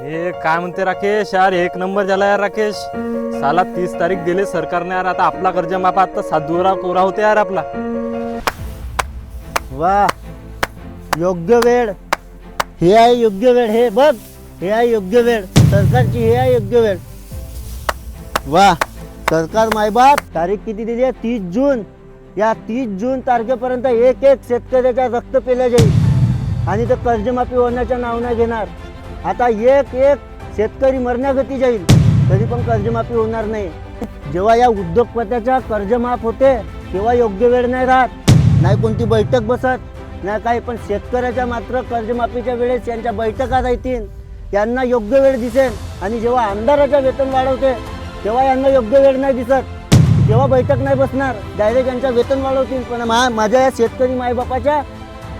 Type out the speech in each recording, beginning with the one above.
हे काय म्हणते राकेश यार, एक नंबर झाला यार राकेश. साला 30 तारीख दिले सरकारने यार. आता आपला कर्ज माफ आता 7 कोरा होते यार आपला. वा, योग्य वेळ. हे आहे योग्य वेळ. हे बघ, हे आहे योग्य वेळ सरकारची. हे आहे योग्य वेळ. वा, सरकार मायबाप तारीख किती दिली आहे? 30 जून. या 30 जून तारखेपर्यंत एक एक शेतकऱ्याचा रक्त पेल्या जाईल आणि ते कर्जमाफी होण्याच्या नाव नाही घेणार. आता एक एक शेतकरी मरण्यागती जाईल तरी पण कर्जमाफी होणार नाही. जेव्हा या उद्योगपत्याचा कर्ज माफ होते तेव्हा योग्य वेळ नाही राहत, नाही कोणती बैठक बसत नाही काही. पण शेतकऱ्याच्या मात्र कर्जमाफीच्या वेळेस यांच्या बैठका राहतील, यांना योग्य वेळ दिसेल. आणि जेव्हा आमदाराचं वेतन वाढवते तेव्हा यांना योग्य वेळ नाही दिसत. जेव्हा बैठक नाही बसणार डायरेक्ट यांचं वेतन वाढवतील. पण माझ्या या शेतकरी मायबापाच्या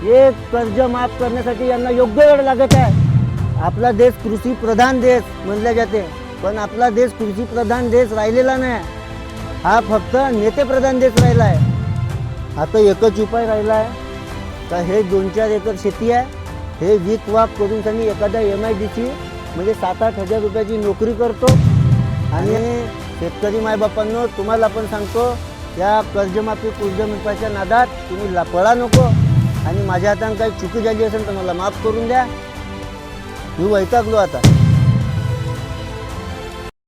एक कर्ज माफ करण्यासाठी यांना योग्य वेळ लागत आहे. आपला देश कृषी प्रधान देश म्हणले जाते, पण आपला देश कृषी प्रधान देश राहिलेला नाही. हा फक्त नेते प्रधान देश राहिला आहे. आता एकच उपाय राहिला आहे का हे 2-4 एकर शेती आहे, हे विक वाक करून त्यांनी एखाद्या MIDC म्हणजे 7-8 हजार रुपयाची नोकरी करतो. आणि शेतकरी मायबापांनो तुम्हाला पण सांगतो, या कर्जमाफी कर्जमाफीच्या नादात तुम्ही पळा नको. आणि माझ्या हाताने काही चुकी झाली असेल तर मला माफ करून द्या. मी वैतागलो आता.